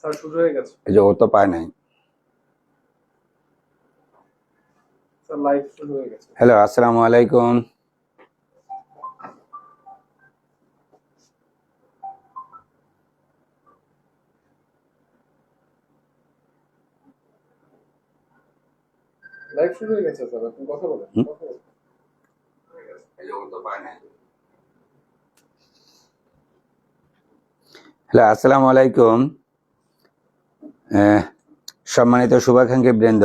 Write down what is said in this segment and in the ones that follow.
Sir শুরু হয়ে গেছে। এই যে ও তো পায় নাই। স্যার লাইভ শুরু হয়ে গেছে। হ্যালো, আসসালামু আলাইকুম। লাইভ শুরু হয়ে গেছে স্যার, আপনি কথা বলেন। হ্যালো, আসসালামু আলাইকুম। সম্মানিত শুভাকাঙ্ক্ষী বৃন্দ,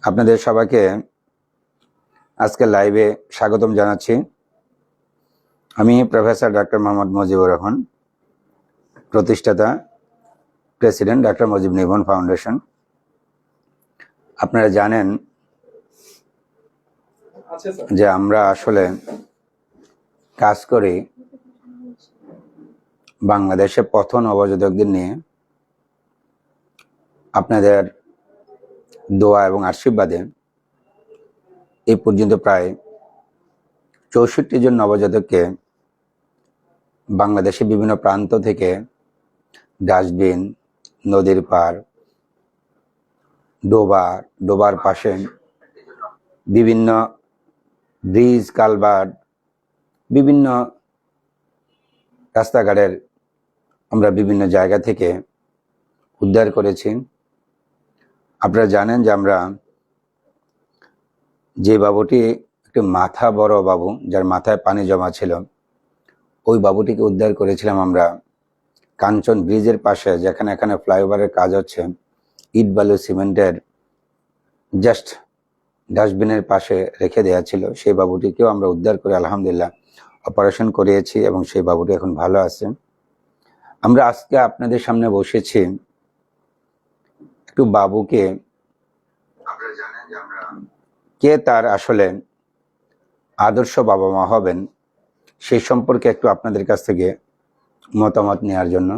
আপনাদের সবাইকে আজকে লাইভে স্বাগতম জানাচ্ছি। আমি প্রফেসর ডক্টর মোহাম্মদ মুজিবুর রহমান, প্রতিষ্ঠাতা প্রেসিডেন্ট ডক্টর মুজিব নিবন ফাউন্ডেশন। আপনারা জানেন যে আমরা আসলে কাজ করি বাংলাদেশে পথ নবজাতকদের নিয়ে। আপনাদের দোয়া এবং আশীর্বাদে এই পর্যন্ত প্রায় 64 জন নবজাতককে বাংলাদেশের বিভিন্ন প্রান্ত থেকে ডাস্টবিন, নদীর পার, ডোবার পাশে বিভিন্ন ব্রিজ, কালভার্ট, বিভিন্ন রাস্তাঘাটের আমরা বিভিন্ন জায়গা থেকে উদ্ধার করেছি। আপনারা জানেন যে আমরা যে বাবুটি একটি মাথা বড় বাবু, যার মাথায় পানি জমা ছিল, ওই বাবুটিকে উদ্ধার করেছিলাম আমরা কাঞ্চন ব্রিজের পাশে, যেখানে এখানে ফ্লাইওভারের কাজ হচ্ছে, ইট বালু সিমেন্টের জাস্ট ডাস্টবিনের পাশে রেখে দেওয়া ছিল। সেই বাবুটিকেও আমরা উদ্ধার করে আলহামদুলিল্লাহ অপারেশন করিয়েছি এবং সেই বাবুটি এখন ভালো আছে। আমরা আজকে আপনাদের সামনে বসেছি একটু বাবুকে, আপনারা জানেন যে আমরা কে তার আসলে আদর্শ বাবা মা হবেন সেই সম্পর্কে একটু আপনাদের কাছ থেকে মতামত নেওয়ার জন্য।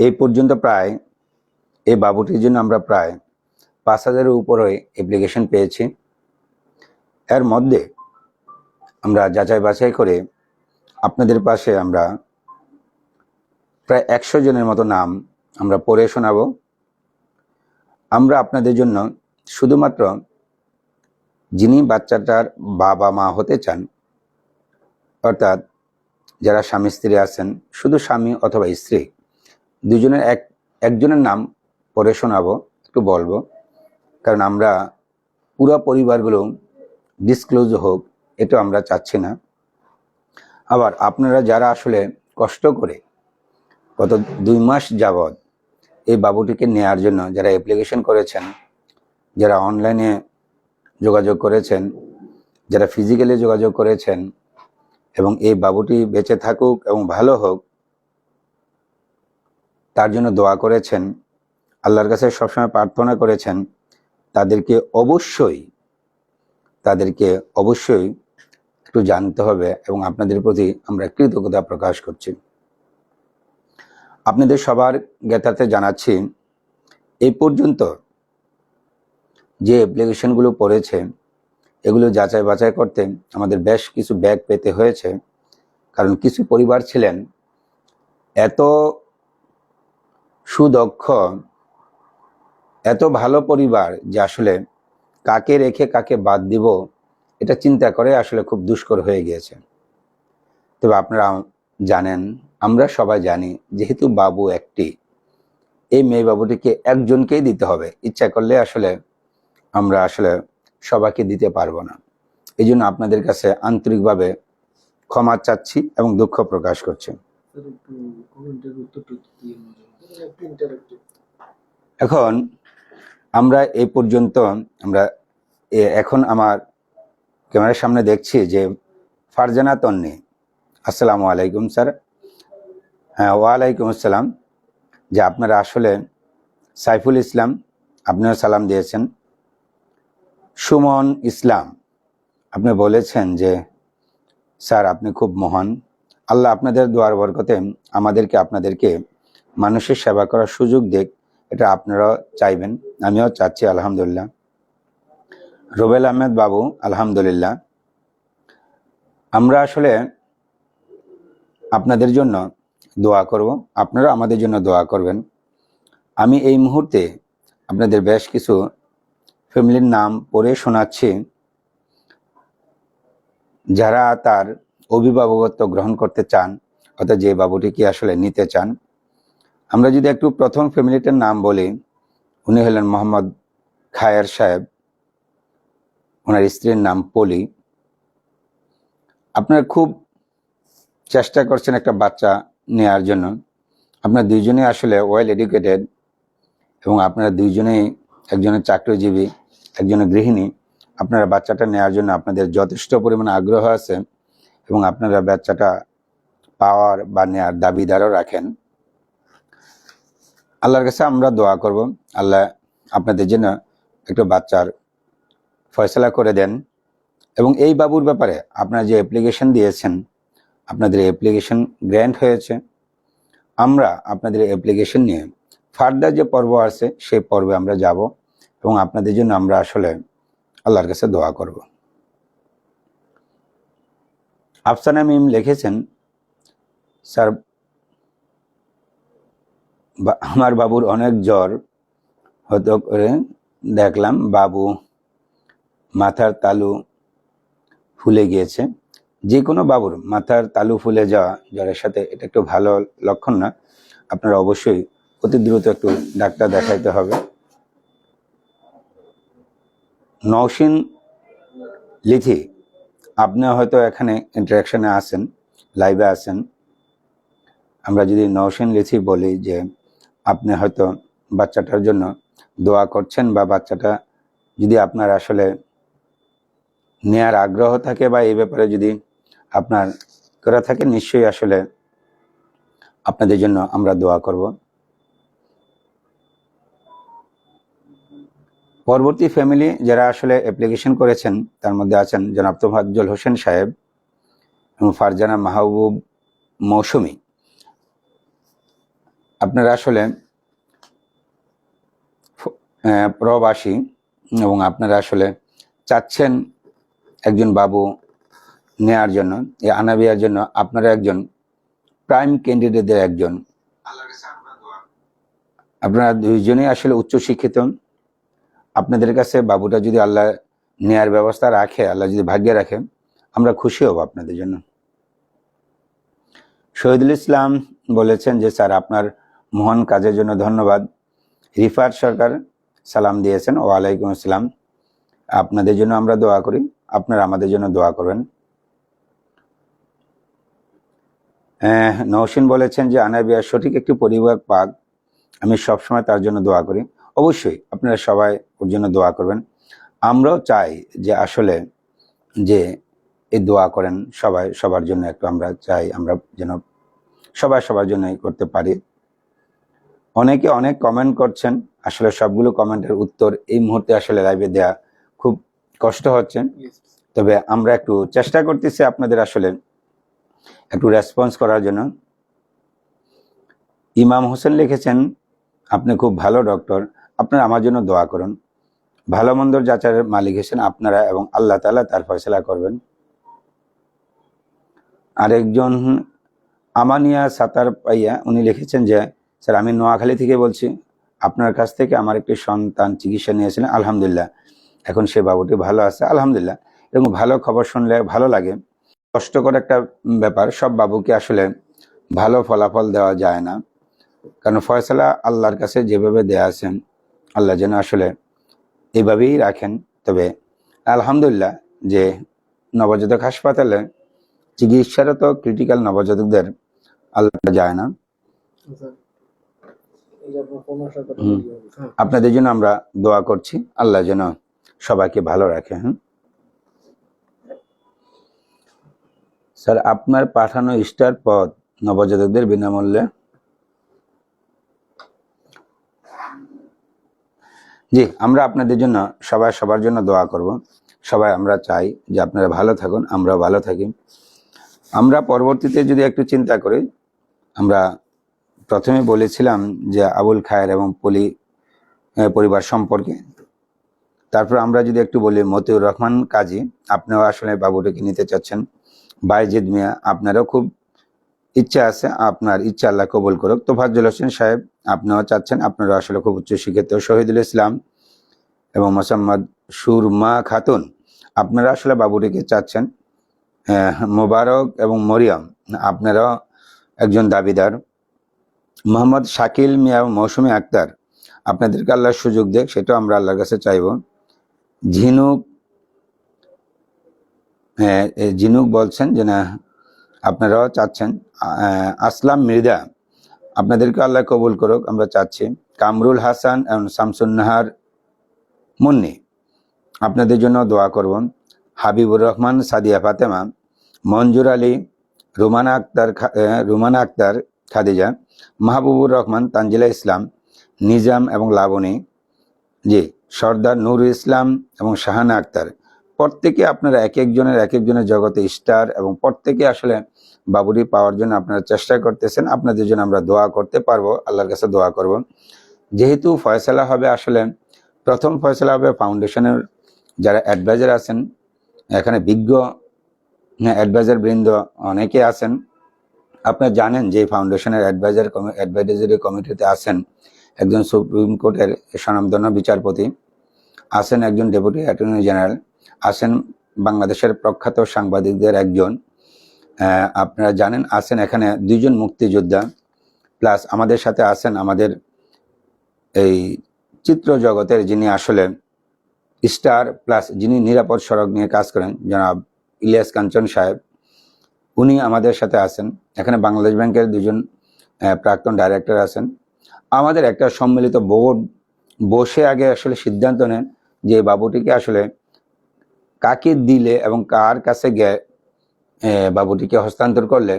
এই পর্যন্ত প্রায় এই বাবুটির জন্য আমরা প্রায় 5000-এর উপরে অ্যাপ্লিকেশন পেয়েছি। এর মধ্যে আমরা যাচাই বাছাই করে আপনাদের পাশে আমরা প্রায় 100 জনের মতো নাম আমরা পড়ে শোনাবো। আমরা আপনাদের জন্য শুধুমাত্র যিনি বাচ্চাটার বাবা মা হতে চান, অর্থাৎ যারা স্বামী স্ত্রী আছেন, শুধু স্বামী অথবা স্ত্রী দুজনের একজনের নাম পড়ে শোনাবো, একটু বলবো, কারণ আমরা পুরো পরিবারগুলো ডিসক্লোজ হোক এটা আমরা চাচ্ছি না। আবার আপনারা যারা আসলে কষ্ট করে গত 2 মাস যাবৎ এই বাবুটিকে নেয়ার জন্য যারা অ্যাপ্লিকেশন করেছেন, যারা অনলাইনে যোগাযোগ করেছেন, যারা ফিজিক্যালি যোগাযোগ করেছেন এবং এই বাবুটি বেঁচে থাকুক এবং ভালো হোক তার জন্য দোয়া করেছেন, আল্লাহর কাছে সবসময় প্রার্থনা করেছেন, তাদেরকে অবশ্যই একটু জানতে হবে এবং আপনাদের প্রতি আমরা কৃতজ্ঞতা প্রকাশ করছি। আপনাদের সবার জ্ঞাতার্থে জানাচ্ছি, এই পর্যন্ত যে অ্যাপ্লিকেশনগুলো পড়েছে এগুলো যাচাই বাছাই করতে আমাদের বেশ কিছু ব্যাগ পেতে হয়েছে। কারণ কিছু পরিবার ছিলেন এত সুদক্ষ, এত ভালো পরিবার যে আসলে কাকে রেখে কাকে বাদ দিব এটা চিন্তা করে আসলে খুব দুষ্কর হয়ে গিয়েছে। তবে আপনারা জানেন, আমরা সবাই জানি, যেহেতু বাবু একটি, এই মেয়ে বাবুটিকে একজনকেই দিতে হবে। ইচ্ছা করলে আসলে আমরা আসলে সবাইকে দিতে পারবো না। এই জন্য আপনাদের কাছে আন্তরিকভাবে ক্ষমা চাচ্ছি এবং দুঃখ প্রকাশ করছি। এখন আমরা এই পর্যন্ত এখন আমার ক্যামেরার সামনে দেখছি যে ফারজানা তন্নি। আসসালামু আলাইকুম স্যার। হ্যাঁ, ওয়ালাইকুম আসসালাম। যে আপনারা আসলে সাইফুল ইসলাম, আপনিও সালাম দিয়েছেন। সুমন ইসলাম, আপনি বলেছেন যে স্যার আপনি খুব মহান, আল্লাহ আপনাদের দোয়ার বরকতে আমাদেরকে আপনাদেরকে মানুষের সেবা করার সুযোগ দেখ, এটা আপনারাও চাইবেন, আমিও চাচ্ছি আলহামদুলিল্লাহ। রুবেল আহমেদ বাবু, আলহামদুলিল্লাহ। আমরা আসলে আপনাদের জন্য দোয়া করব, আপনারা আমাদের জন্য দোয়া করবেন। আমি এই মুহূর্তে আপনাদের বেশ কিছু ফ্যামিলির নাম পড়ে শোনাচ্ছি, যারা তার অভিভাবকত্ব গ্রহণ করতে চান, অর্থাৎ যে বাবুটিকে আসলে নিতে চান। আমরা যদি একটু প্রথম ফ্যামিলিটার নাম বলি, উনি হলেন মোহাম্মদ খায়ের সাহেব, ওনার স্ত্রীর নাম পলি। আপনারা খুব চেষ্টা করছেন একটা বাচ্চা নেওয়ার জন্য। আপনারা দুইজনেই আসলে ওয়েল এডুকেটেড এবং আপনারা দুইজনেই, একজনের চাকরিজীবী, একজনের গৃহিণী। আপনারা বাচ্চাটা নেওয়ার জন্য আপনাদের যথেষ্ট পরিমাণে আগ্রহ আছে এবং আপনারা বাচ্চাটা পাওয়ার বা নেওয়ার দাবিদারও রাখেন। আল্লাহর কাছে আমরা দোয়া করব, আল্লাহ আপনাদের জন্য একটু বাচ্চার ফয়সলা করে দেন। এবং এই বাবুর ব্যাপারে আপনারা যে অ্যাপ্লিকেশন দিয়েছেন, আপনাদের অ্যাপ্লিকেশন গ্র্যান্ট হয়েছে। আমরা আপনাদের অ্যাপ্লিকেশন নিয়ে ফার্দার যে পর্ব আছে সেই পর্বে আমরা যাব এবং আপনাদের জন্য আমরা আসলে আল্লাহর কাছে দোয়া করব। আফসানা মিম লিখেছেন, স্যার আমার বাবুর অনেক জ্বর হতো করে দেখলাম, বাবু মাথার তালু ফুলে গিয়েছে। যে কোনো বাবুর মাথার তালু ফুলে যাওয়া জ্বরের সাথে এটা একটু ভালো লক্ষণ না। আপনারা অবশ্যই অতি দ্রুত একটু ডাক্তার দেখাইতে হবে। নওশিন লিথি, আপনি হয়তো এখানে ইন্টারাকশনে আছেন, লাইভে আছেন। আমরা যদি নওশিন লিথি বলি যে আপনি হয়তো বাচ্চাটার জন্য দোয়া করছেন, বা বাচ্চাটা যদি আপনার আসলে নেয়ার আগ্রহ থাকে বা এই ব্যাপারে যদি আপনার করা থাকে, নিশ্চয়ই আসলে আপনাদের জন্য আমরা দোয়া করব। পরবর্তী ফ্যামিলি যারা আসলে অ্যাপ্লিকেশন করেছেন তার মধ্যে আছেন জনাব তোফাজ্জল হোসেন সাহেব এবং ফারজানা মাহবুব মৌসুমী। আপনারা আসলে প্রবাসী এবং আপনারা আসলে চাচ্ছেন একজন বাবু নেয়ার জন্য, এই আনাবিয়ার জন্য। আপনারা একজন প্রাইম ক্যান্ডিডেটদের একজন। আপনারা দুইজনেই আসলে উচ্চশিক্ষিত। আপনাদের কাছে বাবুটা যদি আল্লাহ নেয়ার ব্যবস্থা রাখে, আল্লাহ যদি ভাগ্যে রাখে, আমরা খুশি হব আপনাদের জন্য। শহীদুল ইসলাম বলেছেন যে স্যার আপনার মহান কাজের জন্য ধন্যবাদ। রিফাত সরকার সালাম দিয়েছেন, ওয়ালাইকুম আসসালাম। আপনাদের জন্য আমরা দোয়া করি, আপনারা আমাদের জন্য দোয়া করবেন। নওশিন বলেছেন যে আনাবিয়া সঠিক একটি পরিবার পাক, আমি সবসময় তার জন্য দোয়া করি। অবশ্যই আপনারা সবাই ওর জন্য দোয়া করবেন। আমরাও চাই যে আসলে যে এই দোয়া করেন সবাই সবার জন্য, একটু আমরা চাই আমরা যেন সবাই সবার জন্য করতে পারি। অনেকে অনেক কমেন্ট করছেন, আসলে সবগুলো কমেন্টের উত্তর এই মুহূর্তে আসলে লাইভে দেয়া খুব কষ্ট হচ্ছে। তবে আমরা একটু চেষ্টা করতেছি আপনাদের আসলে একটু রেসপন্স করার জন্য। ইমাম হোসেন লিখেছেন, আপনি খুব ভালো ডক্টর, আপনারা আমার জন্য দোয়া করুন। ভালো মন্দর যাচাইয়ের মালিক হয়েছেন আপনারা এবং আল্লাহ তাআলা তার ফয়সালা করবেন। আরেকজন আমানিয়া সাতার পাইয়া, উনি লিখেছেন যে স্যার আমি নোয়াখালী থেকে বলছি, আপনার কাছ থেকে আমার একটি সন্তান চিকিৎসা নিয়েছিলেন, আলহামদুলিল্লাহ এখন সে বাবুটি ভালো আছে, আলহামদুলিল্লাহ। এবং ভালো খবর শুনলে ভালো লাগে। কষ্টকর একটা ব্যাপার, সব বাবুকে আসলে ভালো ফলাফল দেওয়া যায় না, কারণ ফয়সালা আল্লাহর কাছে যেভাবে দেয়া আছেন, আল্লাহ যেন আসলে এইভাবেই রাখেন। তবে আলহামদুলিল্লাহ যে নবজাতক হাসপাতালে চিকিৎসারত ক্রিটিক্যাল নবজাতকদের আল্লাহ যায় না। আপনাদের জন্য আমরা দোয়া করছি, আল্লাহ যেন সবাইকে ভালো রাখে। স্যার আপনার পাঠানো স্টার পদ নবজাতকদের বিনামূল্যে, জি আমরা আপনাদের জন্য সবাই সবার জন্য দোয়া করব। সবাই আমরা চাই যে আপনারা ভালো থাকুন, আমরাও ভালো থাকি। আমরা পরবর্তীতে যদি একটু চিন্তা করি, আমরা প্রথমে বলেছিলাম যে আবুল খায়ের এবং পলি পরিবার সম্পর্কে। তারপর আমরা যদি একটু বলি মতিউর রহমান কাজী, আপনিও আসলে বাবুটাকে নিতে চাচ্ছেন। বাইজিদ মিয়া, আপনারাও খুব ইচ্ছা আছে, আপনার ইচ্ছা আল্লাহ কবুল করুক। তোফাজ্জল হোসেন সাহেব, আপনিও চাচ্ছেন, আপনারা আসলে খুব উচ্চ শিক্ষিত। শহীদুল ইসলাম এবং মোসাম্মদ সুরমা খাতুন, আপনারা আসলে বাবুটিকে চাচ্ছেন। মোবারক এবং মরিয়ম, আপনারাও একজন দাবিদার। মোহাম্মদ শাকিল মিয়া এবং মৌসুমী আক্তার, আপনাদেরকে আল্লাহ সুযোগ দেখ, সেটাও আমরা আল্লাহর কাছে চাইব। ঝিনুক, ঝিনুক বলছেন যে না আপনারাও চাচ্ছেন। আসলাম মৃদা, আপনাদেরকে আল্লাহ কবুল করুক, আমরা চাচ্ছি। কামরুল হাসান এবং শামসুন্নাহার মুন্নি, আপনাদের জন্য দোয়া করব। হাবিবুর রহমান, সাদিয়া ফাতেমা, মঞ্জুর আলী, রুমানা আক্তার খাদিজা, মাহবুবুর রহমান, তানজিলা ইসলাম, নিজাম এবং লাবণী, জি সর্দার নুর ইসলাম এবং শাহানা আক্তার, প্রত্যেকে আপনারা এক একজনের জগতে স্টার, এবং প্রত্যেকে আসলে বাবুরি পাওয়ার জন্য আপনারা চেষ্টা করতেছেন। আপনাদের জন্য আমরা দোয়া করতে পারবো, আল্লাহর কাছে দোয়া করব। যেহেতু ফয়সালা হবে, আসলে প্রথম ফয়সালা হবে ফাউন্ডেশনের যারা অ্যাডভাইজার আছেন, এখানে বিজ্ঞ অ্যাডভাইজার বৃন্দ অনেকে আছেন। আপনারা জানেন যে ফাউন্ডেশনের অ্যাডভাইজারি কমিটিতে আছেন একজন সুপ্রিম কোর্টের স্বনামধন্য বিচারপতি, আছেন একজন ডেপুটি অ্যাটর্নি জেনারেল, আছেন বাংলাদেশের প্রখ্যাত সাংবাদিকদের একজন, আপনারা জানেন আছেন এখানে দুইজন মুক্তিযোদ্ধা, প্লাস আমাদের সাথে আছেন আমাদের এই চিত্র জগতের যিনি আসলে স্টার, প্লাস যিনি নিরাপদ সড়ক নিয়ে কাজ করেন, জনাব ইলিয়াস কাঞ্চন সাহেব, উনি আমাদের সাথে আছেন। এখানে বাংলাদেশ ব্যাংকের দুজন প্রাক্তন ডাইরেক্টর আছেন। আমাদের একটা সম্মিলিত বোর্ড বসে আগে আসলে সিদ্ধান্ত নেন যে বাবুটিকে আসলে কাকে দিলে এবং কার কাছে গিয়ে বাবুটিকে হস্তান্তর করলে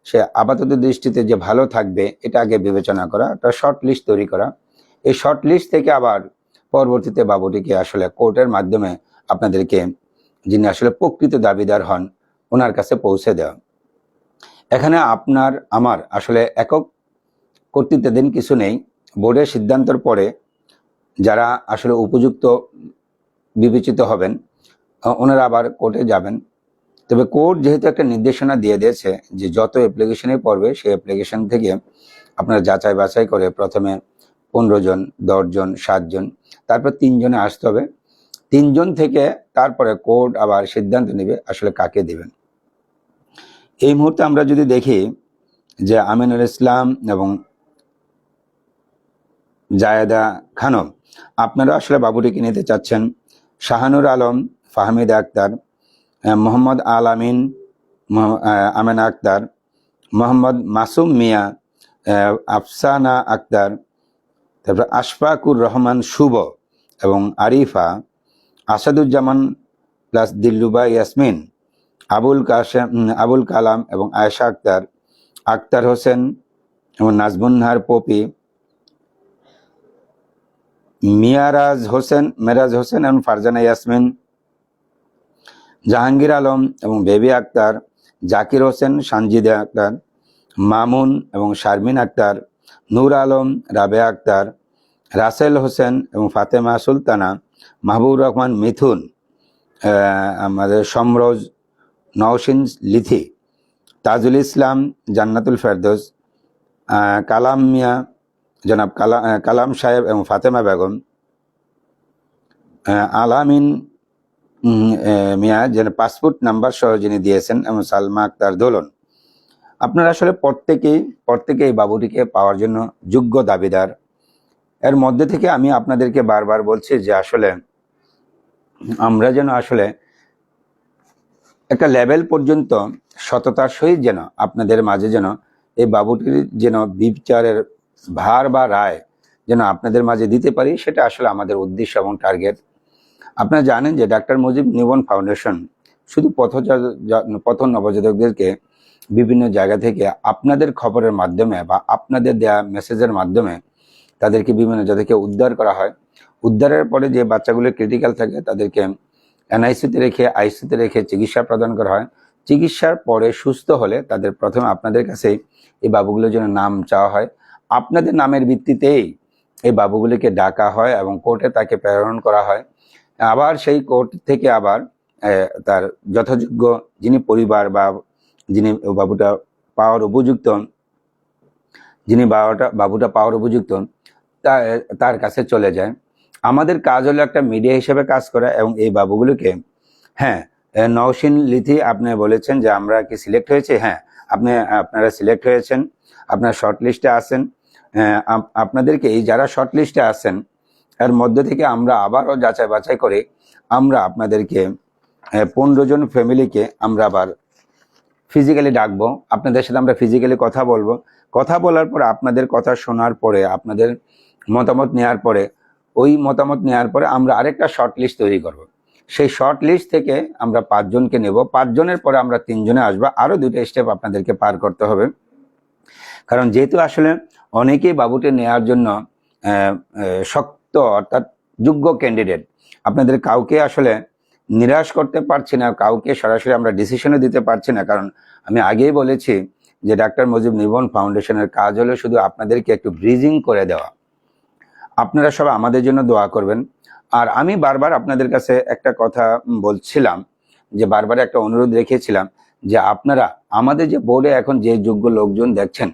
সে আপাতত দৃষ্টিতে যে ভালো থাকবে, এটা আগে বিবেচনা করা, একটা শর্ট লিস্ট তৈরি করা। এই শর্ট লিস্ট থেকে আবার পরবর্তীতে বাবুটিকে আসলে কোর্টের মাধ্যমে আপনাদেরকে, যিনি আসলে প্রকৃত দাবিদার হন, ওনার কাছে পৌঁছে দেওয়া। এখানে আপনার আমার আসলে একক কর্তৃত্বাধীন কিছু নেই। বোর্ডের সিদ্ধান্তের পরে যারা আসলে উপযুক্ত বিবেচিত হবেন, ওনারা আবার কোর্টে যাবেন। তবে কোর্ট যেহেতু একটা নির্দেশনা দিয়ে দিয়েছে যে যত অ্যাপ্লিকেশনে পড়বে, সেই অ্যাপ্লিকেশন থেকে আপনারা যাচাই বাছাই করে প্রথমে 15 জন, 10 জন, 7 জন, তারপর 3 জনে আসতে হবে। 3 জন থেকে তারপরে কোর্ট আবার সিদ্ধান্ত নেবে আসলে কাকে দিবেন। এই মুহূর্তে আমরা যদি দেখি যে আমিনুল ইসলাম এবং জায়েদা খানম, আপনারা আসলে বাবুটিকে নিতে চাচ্ছেন। শাহানুর আলম, ফাহমিদ আক্তার, মোহাম্মদ আল আমিন, আমেনা আক্তার, মোহাম্মদ মাসুম মিয়া, আফসানা আক্তার, তারপর আশফাকুর রহমান শুভ এবং আরিফা, আসাদুজ্জামান প্লাস দিল্লুবা ইয়াসমিন, আবুল কালাম এবং আয়েশা আক্তার, আক্তার হোসেন এবং নাজমুন্নাহার পপি, মেরাজ হোসেন এবং ফারজানা ইয়াসমিন, জাহাঙ্গীর আলম এবং বেবি আক্তার, জাকির হোসেন, সানজিদা আক্তার, মামুন এবং শারমিন আক্তার, নূর আলম, রাবেয়া আক্তার, রাসেল হোসেন এবং ফাতেমা সুলতানা, মাহবুব রহমান মিথুন, আমাদের সমরোজ, নওশিন লিথি, তাজুল ইসলাম, জান্নাতুল ফেরদৌস, কালাম মিয়া, জনাব কালাম সাহেব এবং ফাতেমা বেগম, আলামিন মিয়া যেন পাসপোর্ট নাম্বার সহ যিনি দিয়েছেন, এবং সালমা আক্তার দোলন। আপনারা আসলে প্রত্যেকেই এই বাবুটিকে পাওয়ার জন্য যোগ্য দাবিদার। এর মধ্যে থেকে আমি আপনাদেরকে বারবার বলছি যে আসলে আমরা যেন আসলে একটা লেভেল পর্যন্ত সততার সহিত যেন আপনাদের মাঝে যেন এই বাবুটির যেন বিচারের ভার বা রায় যেন আপনাদের মাঝে দিতে পারি, সেটা আসলে আমাদের উদ্দেশ্য এবং টার্গেট। আপনারা জানেন যে ডাক্তার মুজিব নিবন ফাউন্ডেশন শুধু পথ নবজাতকদেরকে বিভিন্ন জায়গা থেকে আপনাদের খবরের মাধ্যমে বা আপনাদের দেয়া মেসেজের মাধ্যমে তাদেরকে বিভিন্ন জায়গা থেকে উদ্ধার করা হয়। উদ্ধারের পরে যে বাচ্চাগুলো ক্রিটিক্যাল থাকে তাদেরকে এনআইসিতে রেখে, আইসিতে রেখে চিকিৎসা প্রদান করা হয়। চিকিৎসার পরে সুস্থ হলে তাদের প্রথমে আপনাদের কাছে এই বাবুগুলোর জন্য নাম চাওয়া হয়। আপনাদের নামের ভিত্তিতেই এই বাবুগুলিকে ডাকা হয় এবং কোর্টে তাকে প্রেরণ করা হয়। আবার সেই কোর্ট থেকে আবার তার যথাযোগ্য যিনি পরিবার বা যিনি বাবুটা পাওয়ার উপযুক্ত, যিনি বাবুটা পাওয়ার উপযুক্ত তার কাছে চলে যায়। আমাদের কাজ হলো একটা মিডিয়া হিসেবে কাজ করা এবং এই বাবুগুলোকে, হ্যাঁ, নওশিন লিথি আপনি বলেছেন যে আমরা কি সিলেক্ট হয়েছে, হ্যাঁ আপনারা সিলেক্ট হয়েছেন, আপনারা শর্ট লিস্টে আছেন। আপনাদেরকে এই যারা শর্ট লিস্টে আছেন এর মধ্যে থেকে আমরা আবারও যাচাই বাছাই করে আমরা আপনাদেরকে 15 জন ফ্যামিলিকে আমরা আবার ফিজিক্যালি ডাকবো, আপনাদের সাথে আমরা ফিজিক্যালি কথা বলবো। কথা বলার পরে আপনাদের কথা শোনার পরে, আপনাদের মতামত নেওয়ার পরে, ওই মতামত নেওয়ার পরে আমরা আরেকটা শর্ট লিস্ট তৈরি করব। সেই শর্ট লিস্ট থেকে আমরা 5 জনকে নেব, 5 জনের পরে আমরা 3 জনে আসবো। আরো 2টা স্টেপ আপনাদেরকে পার করতে হবে, কারণ যেহেতু আসলে অনেকেই বাবুটি নেওয়ার জন্য শক্ত অর্থাৎ যোগ্য ক্যান্ডিডেট, আপনাদের কাউকে আসলে নিরাশ করতে পারছি না, কাউকে সরাসরি আমরা ডিসিশনে দিতে পারছি না। কারণ আমি আগেই বলেছি যে ডাক্তার মুজিব নির্মল ফাউন্ডেশনের কাজ হলো শুধু আপনাদেরকে একটু ব্রিজিং করে দেওয়া। আপনারা সবাই আমাদের জন্য দোয়া করবেন। আর আমি বারবার আপনাদের কাছে একটা কথা বলছিলাম, যে বারবার একটা অনুরোধ রেখেছিলাম যে আপনারা আমাদের যে বোর্ডে এখন যে যোগ্য লোকজন দেখছেন,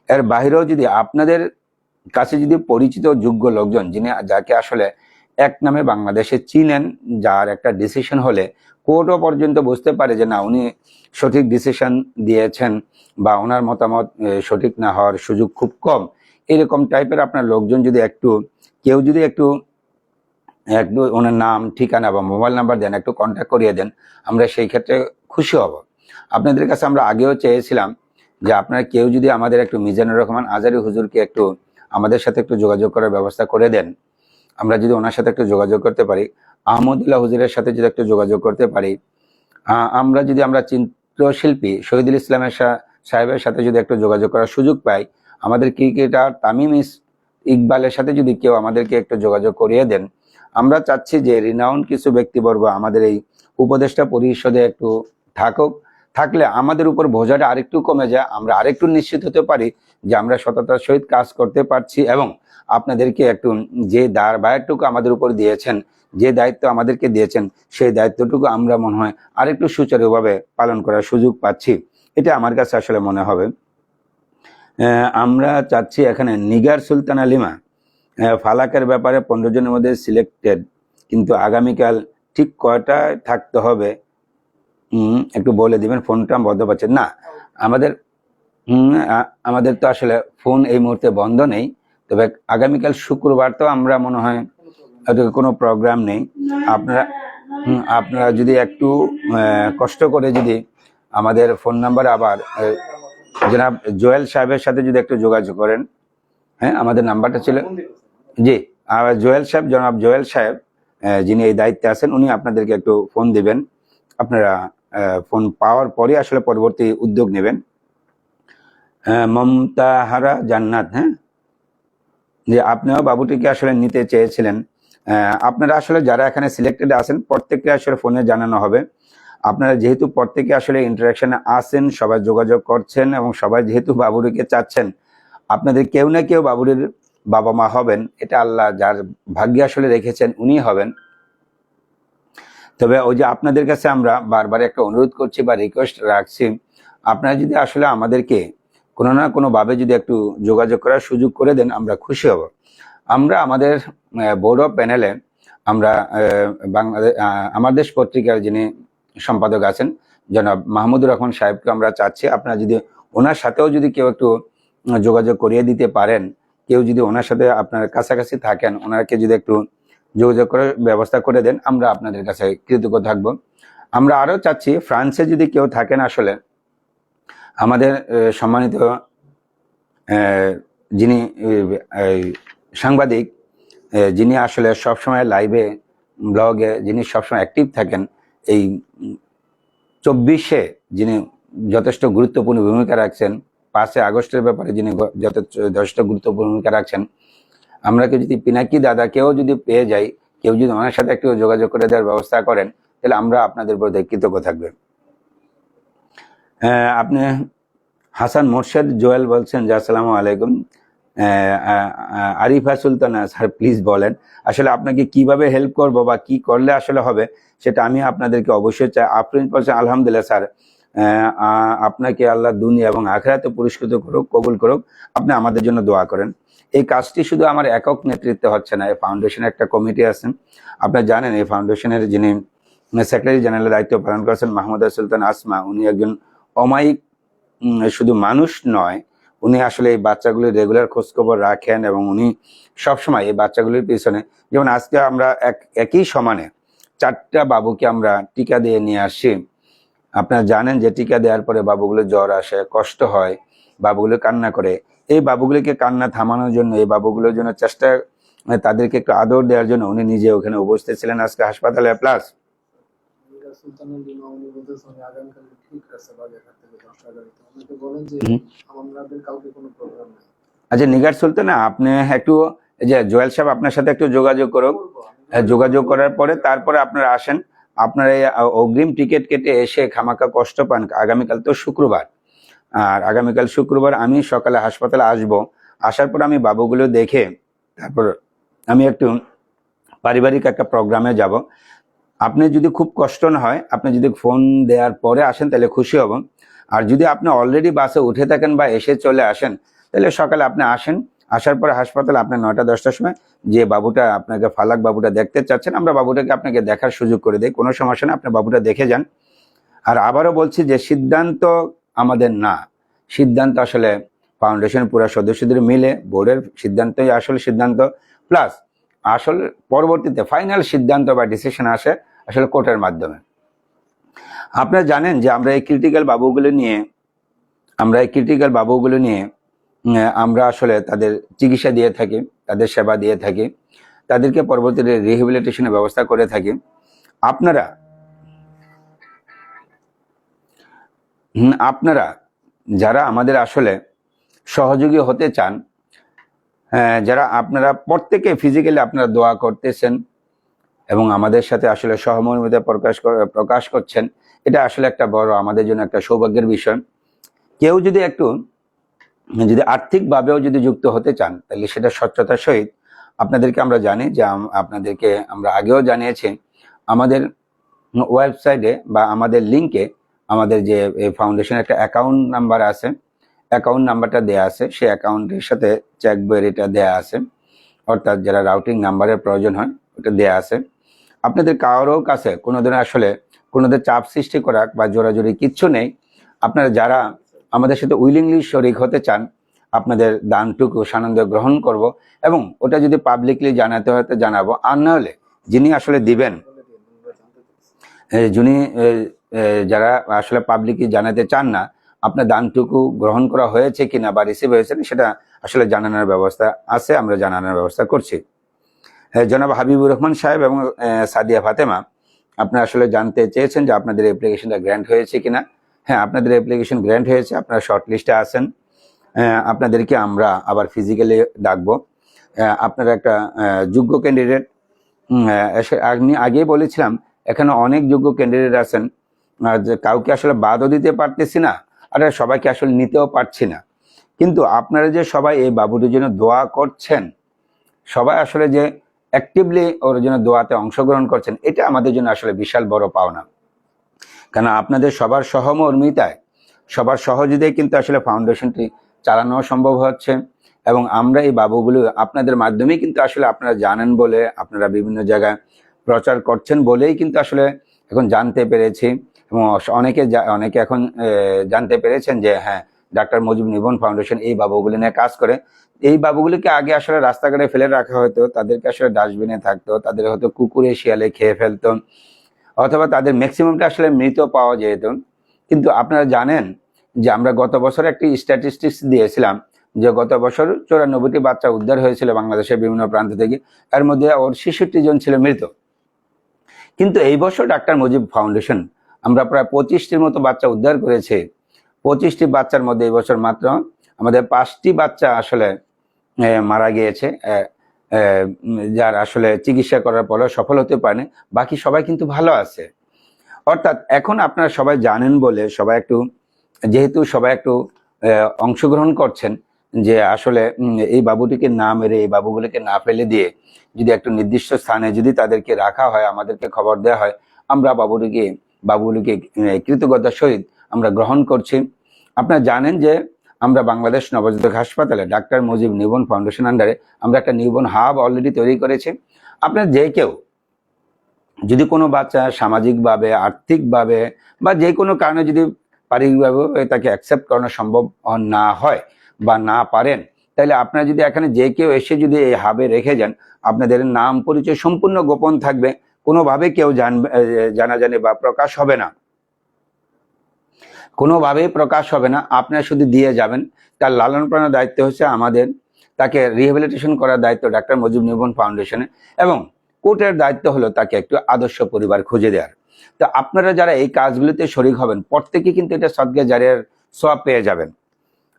এর বাইরেও যদি আপনাদের কাছে যদি পরিচিত যোগ্য লোকজন, যাকে আসলে এক নামে বাংলাদেশে চিনেন, যার একটা ডিসিশন হলে কোর্টও পর্যন্ত বুঝতে পারে যে না উনি সঠিক ডিসিশন দিয়েছেন বা ওনার মতামত সঠিক না হওয়ার সুযোগ খুব কম, এরকম টাইপের আপনার লোকজন যদি কেউ যদি একটু ওনার নাম, ঠিকানা বা মোবাইল নাম্বার দেন, একটু কন্ট্যাক্ট করিয়ে দেন, আমরা সেই ক্ষেত্রে খুশি হব। আপনাদের কাছে আমরা আগেও চেয়েছিলাম যে আপনারা কেউ যদি আমাদের একটু মিজানুর রহমান আজারি হুজুরকে একটু আমাদের সাথে একটু যোগাযোগ করার ব্যবস্থা করে দেন, আমরা যদি ওনার সাথে একটু যোগাযোগ করতে পারি, আহমদুল্লাহ হুজুরের সাথে যদি একটু যোগাযোগ করতে পারি, আমরা চিত্রশিল্পী শহীদুল ইসলামের সাহেবের সাথে যদি একটু যোগাযোগ করার সুযোগ পাই, আমাদের ক্রিকেটার তামিম ইকবালের সাথে যদি কেউ আমাদেরকে একটু যোগাযোগ করিয়ে দেন, আমরা চাচ্ছি যে রিনাউন্ড কিছু ব্যক্তিবর্গ আমাদের এই উপদেষ্টা পরিষদে একটু থাকলে আমাদের উপর বোঝাটা আরেকটু কমে যায়, আমরা আরেকটু নিশ্চিত হতে পারি যে আমরা সততার সহিত কাজ করতে পারছি এবং আপনাদেরকে একটু যে দায়িত্বটুকু আমাদের উপর দিয়েছেন, যে দায়িত্ব আমাদেরকে দিয়েছেন, সেই দায়িত্বটুকু আমরা মনে হয় আরেকটু সুচারুভাবে পালন করার সুযোগ পাচ্ছি, এটা আমার কাছে আসলে মনে হবে। আমরা চাচ্ছি এখানে নিগার সুলতানা লিমা ফালাকের ব্যাপারে 15 জনের মধ্যে সিলেক্টেড, কিন্তু আগামীকাল ঠিক কয়টায় থাকতে হবে একটু বলে দিবেন। ফোনটা বন্ধ পাচ্ছেন না আমাদের তো আসলে ফোন এই মুহূর্তে বন্ধ নেই, তবে আগামীকাল শুক্রবার তো আমরা মনে হয় কোনো প্রোগ্রাম নেই। আপনারা যদি একটু কষ্ট করে যদি আমাদের ফোন নাম্বার আবার জনাব জোয়েল সাহেবের সাথে যদি একটু যোগাযোগ করেন, হ্যাঁ আমাদের নাম্বারটা ছিল, জি জনাব জোয়েল সাহেব যিনি এই দায়িত্বে আছেন, উনি আপনাদেরকে একটু ফোন দিবেন। আপনারা ফোন পাওয়ার পরে আসলে পরবর্তী উদ্যোগ নেবেন। মমতাহারা জান্নাত, হ্যাঁ, যে আপনিও বাবুটিকে আসলে নিতে চেয়েছিলেন। আপনারা আসলে যারা এখানে সিলেক্টেড আছেন প্রত্যেককে আসলে ফোনে জানানো হবে। আপনারা যেহেতু প্রত্যেকে আসলে ইন্টারাকশনে আছেন, সবাই যোগাযোগ করছেন এবং সবাই যেহেতু বাবুরিকে চাচ্ছেন, আপনাদের কেউ না কেউ বাবুরির বাবা মা হবেন, এটা আল্লাহ যার ভাগ্যে আসলে রেখেছেন উনি হবেন। তবে ওই যে আপনাদের কাছে আমরা বারবার একটা অনুরোধ করছি বা রিকোয়েস্ট রাখছি, আপনারা যদি আসলে আমাদেরকে কোনো না কোনো ভাবে যদি একটু যোগাযোগ করার সুযোগ করে দেন, আমরা খুশি হব। আমরা আমাদের বোর্ড অফ প্যানেলে আমরা আমার দেশ পত্রিকার যিনি সম্পাদক আছেন জনাব মাহমুদুর রহমান সাহেবকে আমরা চাচ্ছি, আপনারা যদি ওনার সাথেও যদি কেউ একটু যোগাযোগ করিয়ে দিতে পারেন, কেউ যদি ওনার সাথে আপনার কাছাকাছি থাকেন, ওনাকে যদি একটু যোগাযোগ করার ব্যবস্থা করে দেন, আমরা আপনাদের কাছে কৃতজ্ঞ থাকব। আমরা আরো চাচ্ছি ফ্রান্সে যদি কেউ থাকেন, আসলে আমাদের সম্মানিত যিনি সাংবাদিক, যিনি আসলে সবসময় লাইভে ব্লগে যিনি সবসময় অ্যাক্টিভ থাকেন, এই 24-এ যিনি যথেষ্ট গুরুত্বপূর্ণ ভূমিকা রাখছেন, 5 আগস্টের ব্যাপারে যিনি যথেষ্ট গুরুত্বপূর্ণ ভূমিকা রাখছেন, আমরা কেউ যদি পিনাকি দাদাকেও যদি পেয়ে যাই, কেউ যদি ওনার সাথে একটু যোগাযোগ করে দেওয়ার ব্যবস্থা করেন, তাহলে আমরা আপনাদের প্রতি কৃতজ্ঞ থাকবে। আপনি হাসান মোর্শেদ জোয়েল বলছেন যে আসসালামু আলাইকুম, আরিফা সুলতানা স্যার প্লিজ বলেন আসলে আপনাকে কিভাবে হেল্প করব বা কি করলে আসলে হবে, সেটা আমি আপনাদেরকে অবশ্যই চাই। আফরিন বলছেন আলহামদুলিল্লাহ স্যার, আপনাকে আল্লাহ দুনিয়া এবং আখিরাতে পুরস্কৃত করুক, কবুল করুক। আপনি আমাদের জন্য দোয়া করেন। এই কাজটি শুধু আমার একক নেতৃত্বে হচ্ছে না, এই ফাউন্ডেশনের একটা কমিটি আছেন। আপনারা জানেন এই ফাউন্ডেশনের যিনি সেক্রেটারি জেনারেলের দায়িত্ব পালন করেছেন মাহমুদা সুলতান আসমা, উনি একজন অমায়িক শুধু মানুষ নয়, উনি আসলে এই বাচ্চাগুলির রেগুলার খোঁজখবর রাখেন এবং উনি সবসময় এই বাচ্চাগুলির পিছনে, যেমন আজকে আমরা একই সমানে 4টা বাবুকে আমরা টিকা দিয়ে নিয়ে আসি। আপনারা জানেন যে টিকা দেওয়ার পরে বাবুগুলো জ্বর আসে, কষ্ট হয়, বাবুগুলো কান্না করে। এই বাবুগুলিকে কান্না থামানোর জন্য, এই বাবুগুলোর জন্য চেষ্টা, তাদেরকে একটু আদর দেওয়ার জন্য উনি নিজে ওখানে উপস্থিত ছিলেন আজকে হাসপাতালে। প্লাস সুলতানের জন্য উনি বলতেছেন উনি আগামীকাল ঠিক আছে বাগেরহাট থেকে 10টা গাড়িতে। ওনাকে বলেন যে আমাদের কালকে কোনো প্রোগ্রাম নেই। আচ্ছা নিগার সুলতানা, আপনি একটু এই যে জোয়েল সাহেব আপনার সাথে একটু যোগাযোগ করুন। যোগাযোগ করার পরে তারপরে আপনারা আসেন। আপনারা এই অগ্রিম টিকিট কেটে এসে খামাখা কষ্ট পান। আগামীকাল তো শুক্রবার, আর আগামীকাল শুক্রবার আমি সকালে হাসপাতালে আসব। আসার পর আমি বাবুগুলো দেখে তারপর আমি একটু পারিবারিক একটা প্রোগ্রামে যাব। আপনি যদি খুব কষ্ট না হয়, আপনি যদি ফোন দেওয়ার পরে আসেন তাহলে খুশি হব। আর যদি আপনি অলরেডি বাসে উঠে থাকেন বা এসে চলে আসেন, তাহলে সকালে আপনি আসেন। আসার পরে হাসপাতালে আপনি 9টা-10টার সময় যে বাবুটা আপনাকে ফালাক বাবুটা দেখতে চাচ্ছেন, আমরা বাবুটাকে আপনাকে দেখার সুযোগ করে দিই, কোনো সমস্যা না, আপনি বাবুটা দেখে যান। আর আবারও বলছি যে সিদ্ধান্ত আমাদের না, সিদ্ধান্ত আসলে ফাউন্ডেশন পুরো সদস্যদের মিলে বোর্ডের সিদ্ধান্তই আসল সিদ্ধান্ত। প্লাস আসল পরবর্তীতে ফাইনাল সিদ্ধান্ত বা ডিসিশন আসে আসলে কোর্টের মাধ্যমে। আপনারা জানেন যে আমরা এই ক্রিটিক্যাল বাবুগুলো নিয়ে আমরা আসলে তাদের চিকিৎসা দিয়ে থাকি, তাদের সেবা দিয়ে থাকি, তাদেরকে পরবর্তীতে রিহেবিলিটেশনের ব্যবস্থা করে থাকি। আপনারা যারা আমাদের আসলে সহযোগী হতে চান, যারা আপনারা প্রত্যেকে ফিজিক্যালি আপনারা দোয়া করতেছেন এবং আমাদের সাথে আসলে সহমর্মিতা প্রকাশ করছেন, এটা আসলে একটা বড় আমাদের জন্য একটা সৌভাগ্যের বিষয়। কেউ যদি আর্থিকভাবেও যদি যুক্ত হতে চান, তাহলে সেটা স্বচ্ছতার সহিত আপনাদেরকে আমরা জানি যে আপনাদেরকে আমরা আগেও জানিয়েছি, আমাদের ওয়েবসাইটে বা আমাদের লিঙ্কে আমাদের যে ফাউন্ডেশনের একটা অ্যাকাউন্ট নাম্বার আছে, অ্যাকাউন্ট নাম্বারটা দেয়া আছে, সেই অ্যাকাউন্টের সাথে চেক বইয়ের এটা দেয়া আছে, অর্থাৎ যারা রাউটিং নাম্বারের প্রয়োজন হয় ওটা দেয়া আছে। আপনাদের কারো কাছে কোনো ধরনের আসলে চাপ সৃষ্টি করা বা জোরাজোরি কিচ্ছু নেই। আপনারা যারা আমাদের সাথে উইলিংলি শরিক হতে চান, আপনাদের দানটুকু সানন্দ গ্রহণ করব এবং ওটা যদি পাবলিকলি জানাতে হয় তো জানাবো। আর না হলে যিনি আসলে দিবেন, যিনি যারা আসলে পাবলিকলি জানাতে চান না আপনার দানটুকু গ্রহণ করা হয়েছে কিনা বা রিসিভ হয়েছে সেটা আসলে জানানোর ব্যবস্থা আছে, আমরা জানানোর ব্যবস্থা করছি। জনাব হাবিবুর রহমান সাহেব এবং সাদিয়া ফাতেমা, আপনারা আসলে জানতে চেয়েছেন যে আপনাদের অ্যাপ্লিকেশনটা গ্র্যান্ট হয়েছে কিনা। হ্যাঁ, আপনাদের অ্যাপ্লিকেশন গ্র্যান্ট হয়েছে, আপনারা শর্ট লিস্টে আছেন। আপনাদেরকে আমরা আবার ফিজিক্যালি ডাকবো। আপনারা একটা যোগ্য ক্যান্ডিডেট, আমি আগেই বলেছিলাম এখানে অনেক যোগ্য ক্যান্ডিডেট আছেন, যে কাউকে আসলে বাদও দিতে পারতেছি না, আর সবাইকে আসলে নিতেও পারছি না। কিন্তু আপনারা যে সবাই এই বাবুটির জন্য দোয়া করছেন, সবাই আসলে যে অ্যাক্টিভলি ওর জন্য দোয়াতে অংশগ্রহণ করছেন, এটা আমাদের জন্য আসলে বিশাল বড় পাওনা। কারণ আপনাদের সবার সহমর্মিতায়, সবার সহযোগিতায় কিন্তু আসলে ফাউন্ডেশনটি চালানো সম্ভব হচ্ছে। এবং আমরা এই বাবুগুলো আপনাদের মাধ্যমেই কিন্তু আসলে আপনারা জানেন বলে, আপনারা বিভিন্ন জায়গায় প্রচার করছেন বলেই কিন্তু আসলে এখন জানতে পেরেছি, এবং অনেকে এখন জানতে পেরেছেন যে হ্যাঁ, ডাক্তার মুজিবুর নিবন ফাউন্ডেশন এই বাবুগুলি নিয়ে কাজ করে। এই বাবুগুলিকে আগে আসলে রাস্তাঘাটে ফেলে রাখা হতো, তাদেরকে আসলে ডাস্টবিনে থাকতো, তাদের হয়তো কুকুরে শিয়ালে খেয়ে ফেলতো, অথবা তাদের ম্যাক্সিমামটা আসলে মৃত পাওয়া যেত। কিন্তু আপনারা জানেন যে আমরা গত বছর একটি স্ট্যাটিস্টিক্স দিয়েছিলাম যে গত বছর 94টি বাচ্চা উদ্ধার হয়েছিল বাংলাদেশের বিভিন্ন প্রান্ত থেকে, এর মধ্যে ওর 66 জন ছিল মৃত। কিন্তু এই বছর ডাক্তার মুজিব ফাউন্ডেশন আমরা প্রায় 25টির মতো বাচ্চা উদ্ধার করেছে। 25টি বাচ্চার মধ্যে এই বছর মাত্র আমাদের 5টি বাচ্চা আসলে মারা গিয়েছে, যার আসলে চিকিৎসা করার পরেও সফল হতে পারেনি, বাকি সবাই কিন্তু ভালো আছে। অর্থাৎ এখন আপনারা সবাই জানেন বলে যেহেতু সবাই একটু অংশগ্রহণ করছেন, যে আসলে এই বাবুটিকে না মেরে, এই বাবুগুলিকে না ফেলে দিয়ে যদি একটু নির্দিষ্ট স্থানে যদি তাদেরকে রাখা হয়, আমাদেরকে খবর দেওয়া হয়, আমরা বাবুগুলিকে কৃতজ্ঞতার সহিত আমরা গ্রহণ করছি। আপনারা জানেন যে আমরা বাংলাদেশ নবজাতক হাসপাতালে ডাক্তার মুজিব নিউবর্ন ফাউন্ডেশন আন্ডারে আমরা একটা নিউবর্ন হাব অলরেডি তৈরি করেছি। আপনার যে কেউ যদি কোনো বাচ্চা সামাজিকভাবে, আর্থিকভাবে বা যে কোনো কারণে যদি পারিবারিকভাবে তাকে অ্যাকসেপ্ট করানো সম্ভব না হয় বা না পারেন, তাহলে আপনারা যদি এখানে যে কেউ এসে যদি এই হাবে রেখে যান, আপনাদের নাম পরিচয় সম্পূর্ণ গোপন থাকবে, কোনোভাবে কেউ জানাজানি বা প্রকাশ হবে না, কোনোভাবেই প্রকাশ হবে না। আপনারা শুধু দিয়ে যাবেন। তার লালন পালনের দায়িত্ব হচ্ছে আমাদের, তাকে রিহ্যাবিলিটেশন করার দায়িত্ব ডাক্তার মুজিব নিউবর্ন ফাউন্ডেশনের, এবং কোর্টের দায়িত্ব হলো তাকে একটু আদর্শ পরিবার খুঁজে দেওয়ার। তো আপনারা যারা এই কাজগুলিতে শরিক হবেন, প্রত্যেকে কিন্তু এটা সদকা জারিয়ার সওয়াব পেয়ে যাবেন।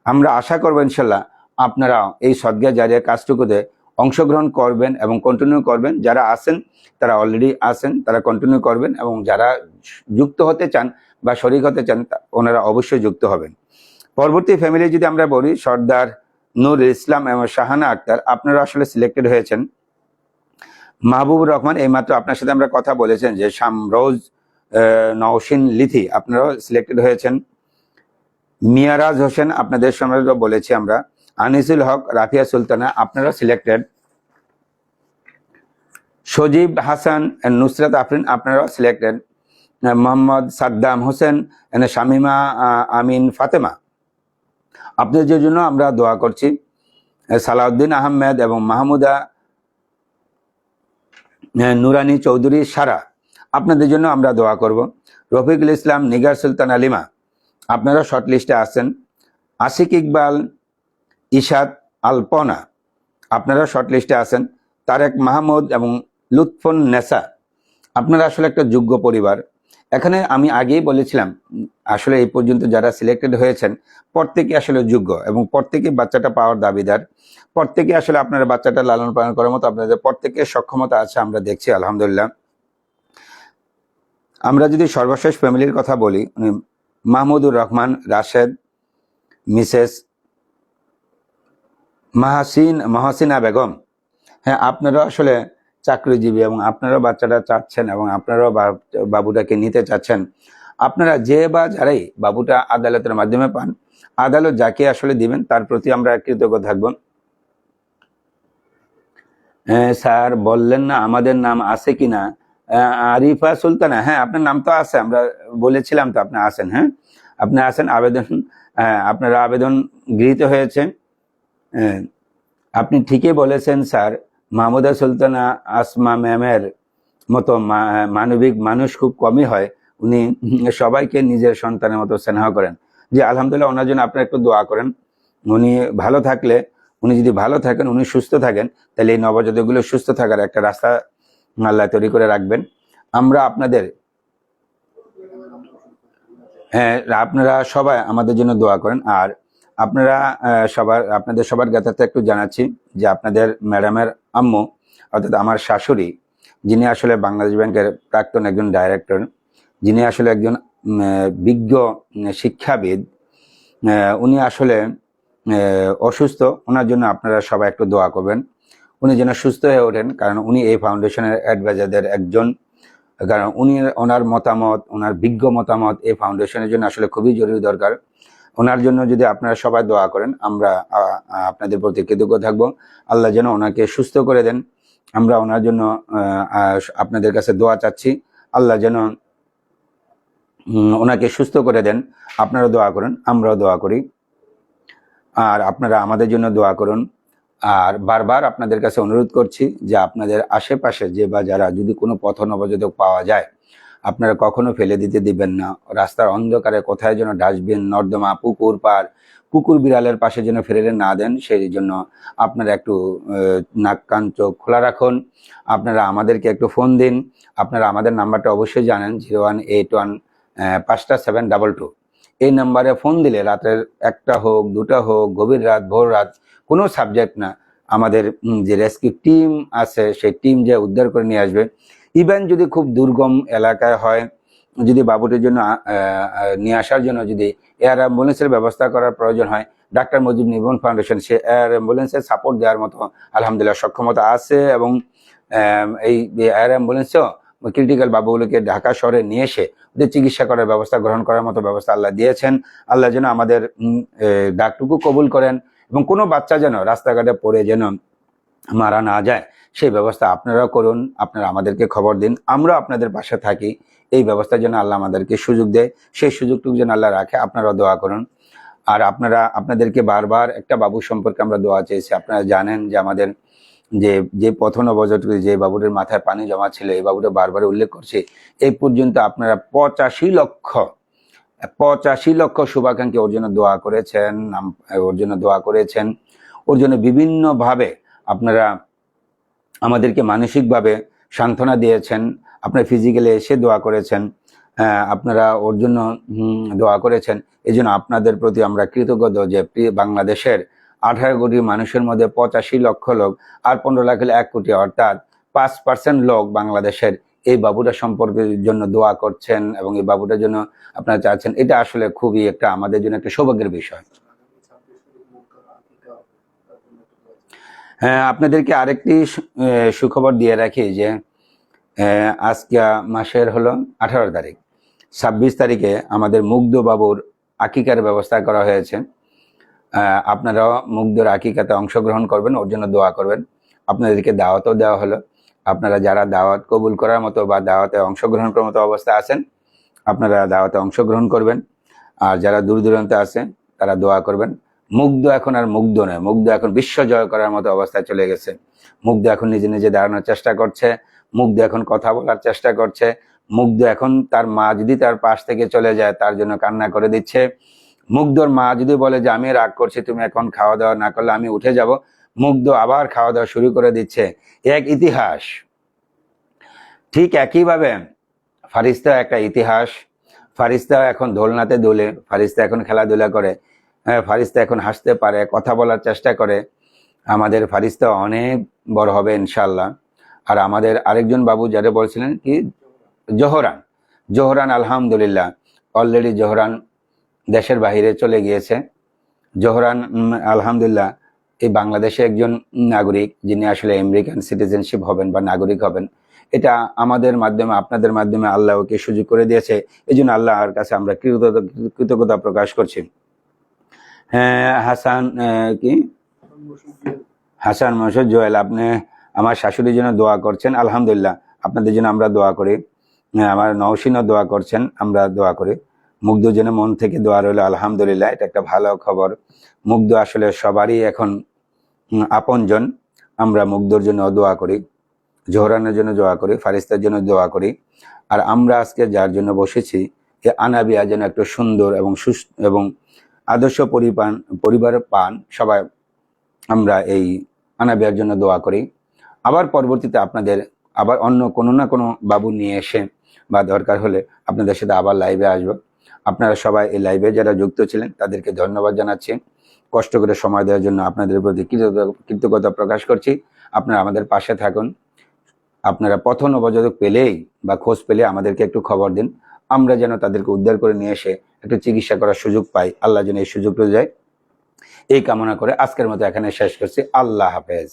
আমরা আশা করবো ইনশাল্লাহ আপনারা এই সদকা জারিয়ার কাজটুকুতে অংশগ্রহণ করবেন এবং কন্টিনিউ করবেন। যারা আছেন তারা অলরেডি আছেন, তারা কন্টিনিউ করবেন, এবং যারা যুক্ত হতে চান বা শরিক হতে চান ওনারা অবশ্যই যুক্ত হবেন। পরবর্তী ফ্যামিলি যদি আমরা বলি, সর্দার নূর ইসলাম এবং শাহানা আক্তার, আপনারা আসলে সিলেক্টেড হয়েছেন। মাহবুবুর রহমান, এইমাত্র আপনার সাথে আমরা কথা বলেছেন যে শামরোজ নওশিন লিথি, আপনারাও সিলেক্টেড হয়েছেন। মিয়ারাজ হোসেন, আপনাদের সঙ্গে বলেছি আমরা। আনিসুল হক, রাফিয়া সুলতানা, আপনারাও সিলেক্টেড। সজীব হাসান, নুসরাত আফরিন, আপনারাও সিলেক্টেড। মোহাম্মদ সাদ্দাম হোসেন, শামিমা আমিন ফাতেমা, আপনাদের জন্য আমরা দোয়া করছি। সালাউদ্দিন আহমেদ এবং মাহমুদা নুরানি চৌধুরী সারা, আপনাদের জন্য আমরা দোয়া করব। রফিকুল ইসলাম, নিগার সুলতান আলিমা, আপনারা শর্ট লিস্টে আছেন। আশিক ইকবাল, ইশাদ আলপনা, আপনারা শর্ট লিস্টে আছেন। তারেক মাহমুদ এবং লুৎফুন নেসা, আপনারা আসলে একটা যোগ্য পরিবার। এখানে আমি আগেই বলেছিলাম, আসলে এই পর্যন্ত যারা সিলেক্টেড হয়েছেন প্রত্যেকে আসলে যোগ্য এবং প্রত্যেকে বাচ্চাটা পাওয়ার দাবিদার। প্রত্যেকে আসলে আপনার বাচ্চাটা লালন পালন করার মতো আপনাদের প্রত্যেকের সক্ষমতা আছে, আমরা দেখছি আলহামদুলিল্লাহ। আমরা যদি সর্বশেষ ফ্যামিলির কথা বলি, উনি মাহমুদুর রহমান রাশেদ, মিসেস মহাসিনা বেগম। হ্যাঁ, আপনারাও আসলে চাকরিজীবী এবং আপনারাও বাচ্চাটা চাচ্ছেন এবং আপনারাও বাবুটাকে নিতে চাচ্ছেন। আপনারা যে বা যারাই বাবুটা আদালতের মাধ্যমে পান, আদালত যাকে আসলে দিবেন তার প্রতি আমরা কৃতজ্ঞ থাকব। স্যার বললেন না আমাদের নাম আছে কিনা? আরিফা সুলতানা, হ্যাঁ আপনার নাম তো আছে, আমরা বলেছিলাম তো আপনি আছেন। হ্যাঁ আপনি আছেন, আবেদন আপনার আবেদন গৃহীত হয়েছে। আপনি ঠিকই বলেছেন স্যার, মাহমুদা সুলতানা আসমা ম্যামের মতো মানবিক মানুষ খুব কমই হয়, উনি সবাইকে নিজের সন্তানের মতো স্নেহ করেন। যে আলহামদুলিল্লাহ, ওনার জন্য আপনারা একটু দোয়া করেন। উনি ভালো থাকলে, উনি যদি ভালো থাকেন, উনি সুস্থ থাকেন, তাহলে এই নবজাতকগুলো সুস্থ থাকার একটা রাস্তা আল্লাহ তৈরি করে রাখবেন। আমরা আপনাদের আপনারা সবাই আমাদের জন্য দোয়া করেন। আর আপনারা আপনাদের সবার জ্ঞাতার্থে একটু জানাচ্ছি যে আপনাদের ম্যাডামের আম্মু, অর্থাৎ আমার শাশুড়ি, যিনি আসলে বাংলাদেশ ব্যাংকের প্রাক্তন একজন ডাইরেক্টর, যিনি আসলে একজন বিজ্ঞ শিক্ষাবিদ, উনি আসলে অসুস্থ। ওনার জন্য আপনারা সবাই একটু দোয়া করবেন, উনি যেন সুস্থ হয়ে ওঠেন, কারণ উনি এই ফাউন্ডেশনের অ্যাডভাইজারদের একজন। কারণ ওনার মতামত, ওনার বিজ্ঞ মতামত এই ফাউন্ডেশনের জন্য আসলে খুবই জরুরি দরকার। ওনার জন্য যদি আপনারা সবাই দোয়া করেন, আমরা আপনাদের প্রতি কৃতজ্ঞ থাকবো। আল্লাহ যেন ওনাকে সুস্থ করে দেন। আমরা ওনার জন্য আপনাদের কাছে দোয়া চাচ্ছি, আল্লাহ যেন ওনাকে সুস্থ করে দেন। আপনারা দোয়া করেন, আমরাও দোয়া করি, আর আপনারা আমাদের জন্য দোয়া করুন। আর বারবার আপনাদের কাছে অনুরোধ করছি যে আপনাদের আশেপাশে যে বা যারা যদি কোনো পথ নবজাতক পাওয়া যায়, আপনারা কখনো ফেলে দিতে দিবেন না। রাস্তার অন্ধকারে কোথায় যেন ডাস্টবিন, নর্দমা, পুকুর পাড়, কুকুর বিড়ালের পাশে যেন ফেলে না দেন। সেই জন্য আপনারা একটু নাক কান চোখ খোলা রাখুন। আপনারা আমাদেরকে একটু ফোন দিন। আপনারা আমাদের নাম্বারটা অবশ্যই জানেন, 0181 5টা722। এই নাম্বারে ফোন দিলে রাতের 1টা হোক, 2টা হোক, গভীর রাত, ভোর রাত, কোনো সাবজেক্ট না, আমাদের যে রেস্কিউ টিম আছে সেই টিম যে উদ্ধার করে নিয়ে আসবে। ইভেন যদি খুব দুর্গম এলাকায় হয়, যদি বাবুটির জন্য নিয়ে আসার জন্য যদি এয়ার অ্যাম্বুলেন্সের ব্যবস্থা করার প্রয়োজন হয়, ডাক্তার মুজিব নিউবর্ন ফাউন্ডেশন সে এয়ার অ্যাম্বুলেন্সের সাপোর্ট দেওয়ার মতো আলহামদুলিল্লাহ সক্ষমতা আছে, এবং এই এয়ার অ্যাম্বুলেন্সেও ক্রিটিক্যাল বাবুগুলোকে ঢাকা শহরে নিয়ে এসে ওদের চিকিৎসা করার ব্যবস্থা গ্রহণ করার মতো ব্যবস্থা আল্লাহ দিয়েছেন। আল্লাহ যেন আমাদের ডাকটুকু কবুল করেন এবং কোনো বাচ্চা যেন রাস্তাঘাটে পড়ে যেন মারা না যায় সেই ব্যবস্থা আপনারাও করুন। আপনারা আমাদেরকে খবর দিন, আমরা আপনাদের পাশে থাকি। এই ব্যবস্থার জন্য আল্লাহ আমাদেরকে সুযোগ দেয়, সেই সুযোগটুকু যেন আল্লাহ রাখে। আপনারাও দোয়া করুন। আর আপনাদেরকে বারবার একটা বাবু সম্পর্কে আমরা দোয়া চেয়েছি। আপনারা জানেন যে আমাদের যে প্রথম নবজাতক যে বাবুটার মাথায় পানি জমা ছিল, এই বাবুটা বারবার উল্লেখ করছে। এই পর্যন্ত আপনারা 85 লক্ষ শুভাকাঙ্ক্ষী ওর জন্য দোয়া করেছেন, ওর জন্য বিভিন্নভাবে আপনারা আমাদেরকে মানসিকভাবে সান্ত্বনা দিয়েছেন, আপনারা ফিজিক্যালি এসে দোয়া করেছেন, আপনারা ওর জন্য দোয়া করেছেন। এই জন্য আপনাদের প্রতি আমরা কৃতজ্ঞ যে বাংলাদেশের 18 কোটি মানুষের মধ্যে 85 লক্ষ লোক আর 15 লাখ হলে 1 কোটি, অর্থাৎ 5% লোক বাংলাদেশের এই বাবুটা সম্পর্কের জন্য দোয়া করছেন এবং এই বাবুটার জন্য আপনারা চাচ্ছেন। এটা আসলে খুবই একটা আমাদের জন্য একটা সৌভাগ্যের বিষয়। হ্যাঁ, আপনাদেরকে আরেকটি সুখবর দিয়ে রাখি যে আজকে মাসের হলো 18 তারিখ, 26 তারিখে আমাদের মুগ্ধ বাবুর আকিকার ব্যবস্থা করা হয়েছে। আপনারাও মুগ্ধর আকিকাতে অংশগ্রহণ করবেন, ওর জন্য দোয়া করবেন। আপনাদেরকে দাওয়াতও দেওয়া হলো। আপনারা যারা দাওয়াত কবুল করার মতো বা দাওয়াতে অংশগ্রহণ করার মতো অবস্থা আছেন, আপনারা দাওয়াতে অংশগ্রহণ করবেন। আর যারা দূর দূরান্তে আছেন তারা দোয়া করবেন। মুগ্ধ এখন আর মুগ্ধ নয়, মুগ্ধ এখন বিশ্ব জয় করার মতো অবস্থায় চলে গেছে। মুগ্ধ এখন নিজে নিজে দাঁড়ানোর চেষ্টা করছে, মুগ্ধ এখন কথা বলার চেষ্টা করছে, মুগ্ধ এখন তার মা যদি তার পাশ থেকে চলে যায় তার জন্য কান্না করে দিচ্ছে। মুগ্ধর মা যদি বলে যে আমি রাগ করছি, তুমি এখন খাওয়া দাওয়া না করলে আমি উঠে যাব, মুগ্ধ আবার খাওয়া দাওয়া শুরু করে দিচ্ছে। এক ইতিহাস। ঠিক একইভাবে ফারিস্তা একটা ইতিহাস। ফারিস্তা এখন দোলনাতে দোলে, ফারিস্তা এখন খেলাধুলা করে, ফারিস্তা এখন হাসতে পারে, কথা বলার চেষ্টা করে। আমাদের ফারিস্তা অনেক বড় হবে ইনশাল্লাহ। আর আমাদের আরেকজন বাবু যারা বলছিলেন কি জোহরান আলহামদুলিল্লাহ অলরেডি জোহরান দেশের বাহিরে চলে গিয়েছে। জোহরান আলহামদুলিল্লাহ এই বাংলাদেশে একজন নাগরিক, যিনি আসলে আমেরিকান সিটিজেনশিপ হবেন বা নাগরিক হবেন। এটা আমাদের মাধ্যমে, আপনাদের মাধ্যমে আল্লাহ ওকে সুযোগ করে দিয়েছে। এই জন্য আল্লাহর কাছে আমরা কৃতজ্ঞতা প্রকাশ করছি। হ্যাঁ, হাসান মসুদ জোয়েল, আপনি আমার শাশুড়ির জন্য দোয়া করছেন, আলহামদুলিল্লাহ। আপনাদের জন্য আমরা দোয়া করি। আমার নওশিনও দোয়া করছেন, আমরা দোয়া করি। মুগ্ধ যেন মন থেকে দোয়া রইল, আলহামদুলিল্লাহ। এটা একটা ভালো খবর। মুগ্ধ আসলে সবারই এখন আপনজন। আমরা মুগ্ধর জন্য দোয়া করি, জোহরানের জন্য দোয়া করি, ফারিস্তার জন্য দোয়া করি। আর আমরা আজকে যার জন্য বসেছি, এ আনাবিয়া যেন একটু সুন্দর এবং সুস্থ এবং আদর্শ পরিবার পান সবাই। আমরা এই আনাবিয়ার জন্য দোয়া করি। আবার পরবর্তীতে আপনাদের আবার অন্য কোনো না কোনো বাবু নিয়ে এসে বা দরকার হলে আপনাদের সাথে আবার লাইভে আসবো। আপনারা সবাই এই লাইভে যারা যুক্ত ছিলেন তাদেরকে ধন্যবাদ জানাচ্ছি। কষ্ট করে সময় দেওয়ার জন্য আপনাদের প্রতি কৃতজ্ঞতা প্রকাশ করছি। আপনারা আমাদের পাশে থাকুন। আপনারা প্রথম নবজাতক পেলেই বা খোঁজ পেলে আমাদেরকে একটু খবর দিন, আমরা যেন তাদেরকে উদ্ধার করে নিয়ে এসে একটু চিকিৎসা করার সুযোগ পাই। আল্লাহ যেন এই সুযোগটা দেয়, এই কামনা করে আজকের মতো এখানে শেষ করছি। আল্লাহ হাফেজ।